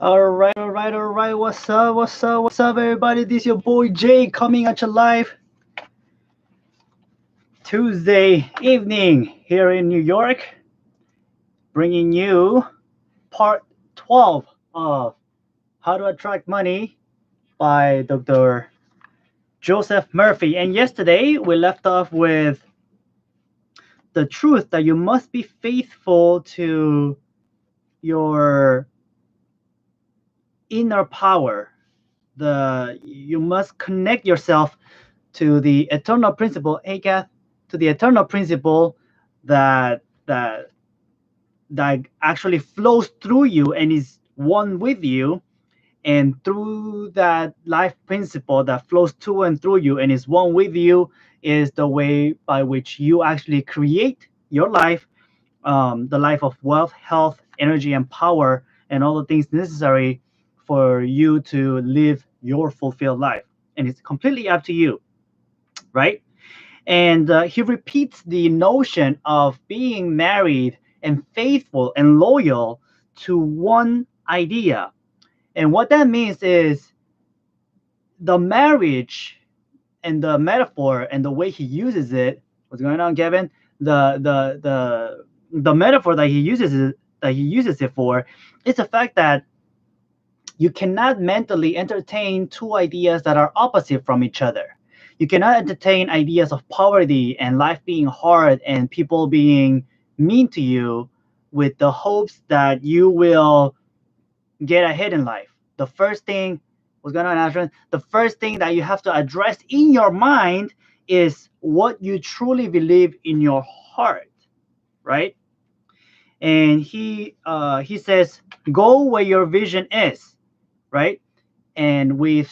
All right. What's up, everybody? This is your boy Jay coming at you live Tuesday evening here in New York, bringing you part 12 of How to Attract Money by Dr. Joseph Murphy. And yesterday we left off with the truth that you must be faithful to your inner power. You must connect yourself to the eternal principle, Kath, to the eternal principle that that that actually flows through you and is one with you, and through that life principle that flows to and through you and is one with you is the way by which you actually create your life, the life of wealth, health, energy, and power, and all the things necessary for you to live your fulfilled life. And it's completely up to you, right? And he repeats the notion of being married and faithful and loyal to one idea. And what that means is the marriage and the metaphor and the way he uses it. What's going on, Kevin? The metaphor that he uses it for is the fact that you cannot mentally entertain two ideas that are opposite from each other. You cannot entertain ideas of poverty and life being hard and people being mean to you with the hopes that you will get ahead in life. The first thing, what's going on, Ashton? The first thing that you have to address in your mind is what you truly believe in your heart, right? And he says, go where your vision is, right? And we've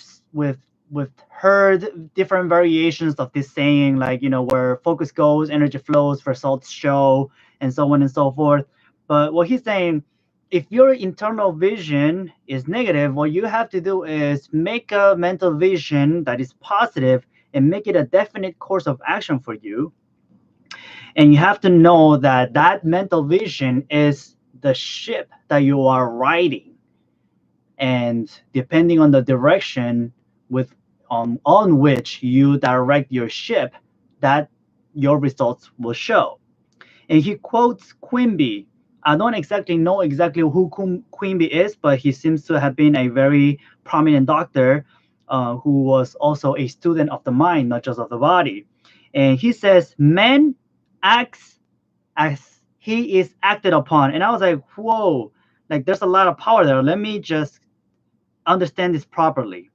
heard different variations of this saying, like, where focus goes, energy flows, results show, and so on and so forth. But what he's saying, if your internal vision is negative, what you have to do is make a mental vision that is positive and make it a definite course of action for you. And you have to know that that mental vision is the ship that you are riding, and depending on the direction with on which you direct your ship, that your results will show. And he quotes Quimby. I don't exactly know exactly who Quimby is, but he seems to have been a very prominent doctor, who was also a student of the mind, not just of the body. And he says, man acts as he is acted upon. And I was like, whoa, like there's a lot of power there. Let me just understand this properly.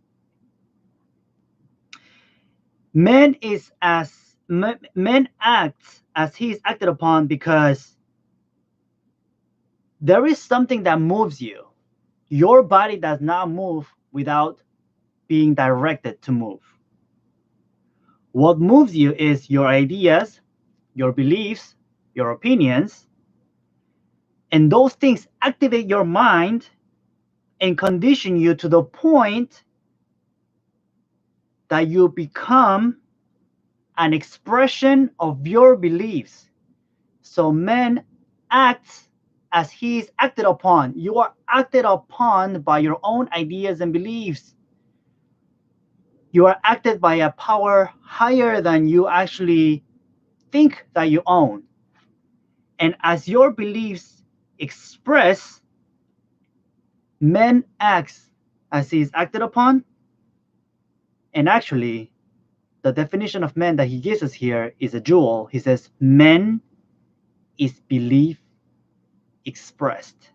Man acts as he is acted upon because there is something that moves you. Your body does not move without being directed to move. What moves you is your ideas, your beliefs, your opinions, and those things activate your mind and condition you to the point that you become an expression of your beliefs. So man acts as he is acted upon. You are acted upon by your own ideas and beliefs. You are acted by a power higher than you actually think that you own. And as your beliefs express, man acts as he is acted upon. And actually, the definition of man that he gives us here is a jewel. He says, man is belief expressed.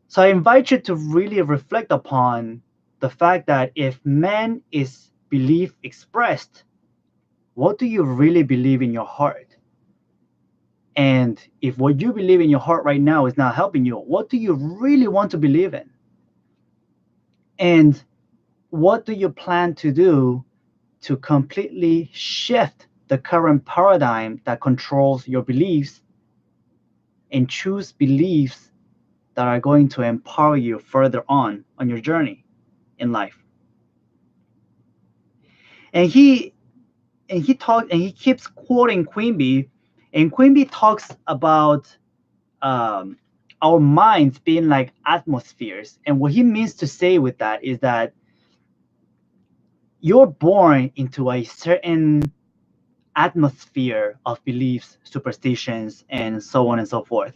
So I invite you to really reflect upon the fact that if man is belief expressed, what do you really believe in your heart? And if what you believe in your heart right now is not helping you, what do you really want to believe in? And what do you plan to do to completely shift the current paradigm that controls your beliefs and choose beliefs that are going to empower you further on your journey in life? And he keeps quoting Quimby, and Quimby talks about our minds being like atmospheres. And what he means to say with that is that you're born into a certain atmosphere of beliefs, superstitions, and so on and so forth.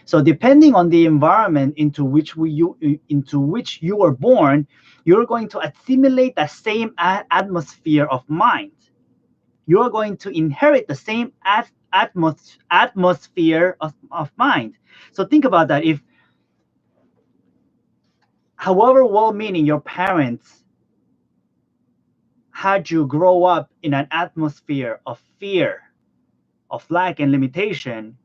So depending on the environment into which you were born, you're going to assimilate the same atmosphere of mind. You're going to inherit the same atmosphere of mind. So think about that. If, however well-meaning your parents had you grow up in an atmosphere of fear, of lack and limitation,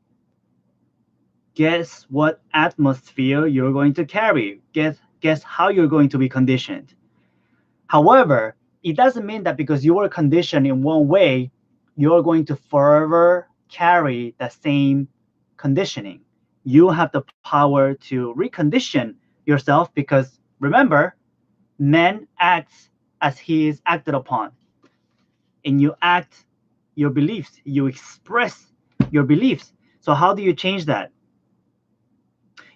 guess what atmosphere you're going to carry? Guess how you're going to be conditioned. However, it doesn't mean that because you were conditioned in one way, you're going to forever carry the same conditioning. You have the power to recondition yourself, because remember, man acts as he is acted upon. And you act your beliefs, you express your beliefs. So how do you change that?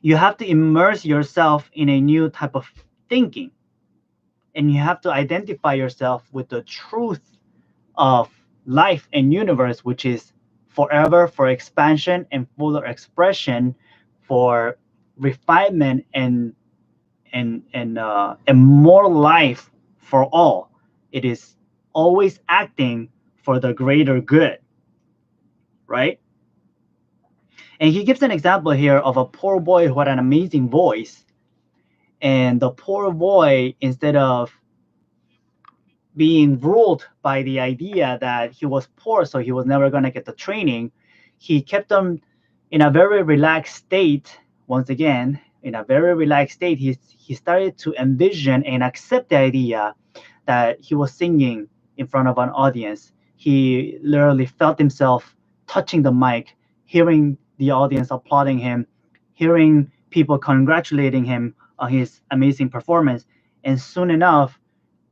You have to immerse yourself in a new type of thinking, and you have to identify yourself with the truth of life and universe, which is forever, for expansion and fuller expression, for refinement and more life for all. It is always acting for the greater good, right? And he gives an example here of a poor boy who had an amazing voice. And the poor boy, instead of being ruled by the idea that he was poor, so he was never going to get the training, he kept him in a very relaxed state. Once again, in a very relaxed state, he started to envision and accept the idea that he was singing in front of an audience. He literally felt himself touching the mic, hearing the audience applauding him, hearing people congratulating him on his amazing performance. And soon enough,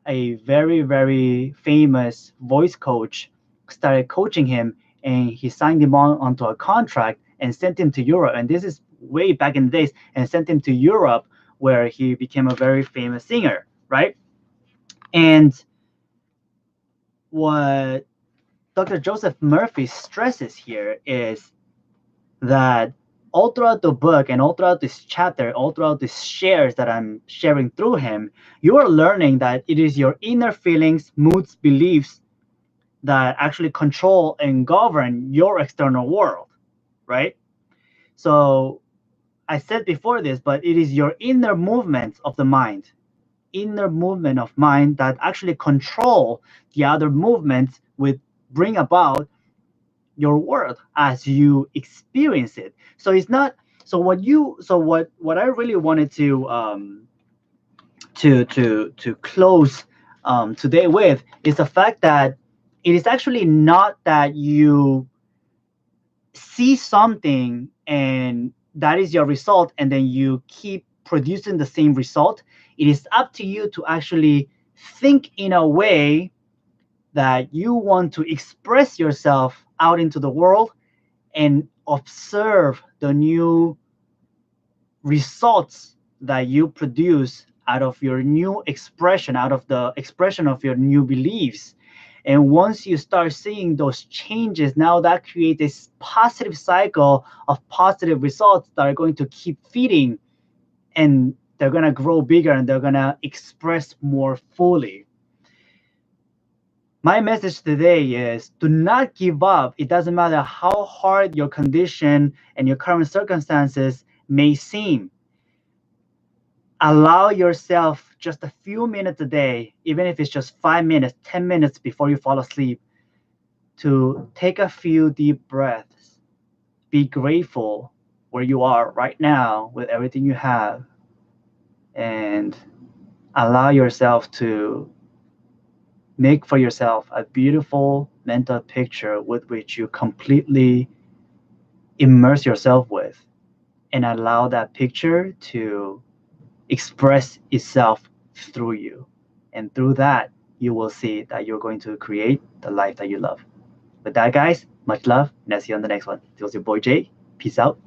a very, very famous voice coach started coaching him, and he signed him onto a contract and sent him to Europe. And this is way back in the days, and sent him to Europe, where he became a very famous singer, right? And what Dr. Joseph Murphy stresses here is that all throughout the book and all throughout this chapter, all throughout these shares that I'm sharing through him, you are learning that it is your inner feelings, moods, beliefs that actually control and govern your external world, right? So I said before this, but it is your inner movements of the mind, inner movement of mind, that actually control the other movements, which bring about your world as you experience it. So it's not, so what I really wanted to close today with is the fact that it is actually not that you see something and that is your result, and then you keep producing the same result. It is up to you to actually think in a way that you want to express yourself out into the world and observe the new results that you produce out of your new expression, out of the expression of your new beliefs. And once you start seeing those changes, now that creates this positive cycle of positive results that are going to keep feeding, and they're going to grow bigger and they're going to express more fully. My message today is, do not give up. It doesn't matter how hard your condition and your current circumstances may seem. Allow yourself just a few minutes a day, even if it's just 5 minutes, 10 minutes before you fall asleep, to take a few deep breaths. Be grateful where you are right now with everything you have, and allow yourself to make for yourself a beautiful mental picture with which you completely immerse yourself with, and allow that picture to express itself through you. And through that, you will see that you're going to create the life that you love. With that, guys, much love, and I'll see you on the next one. This was your boy Jay. Peace out.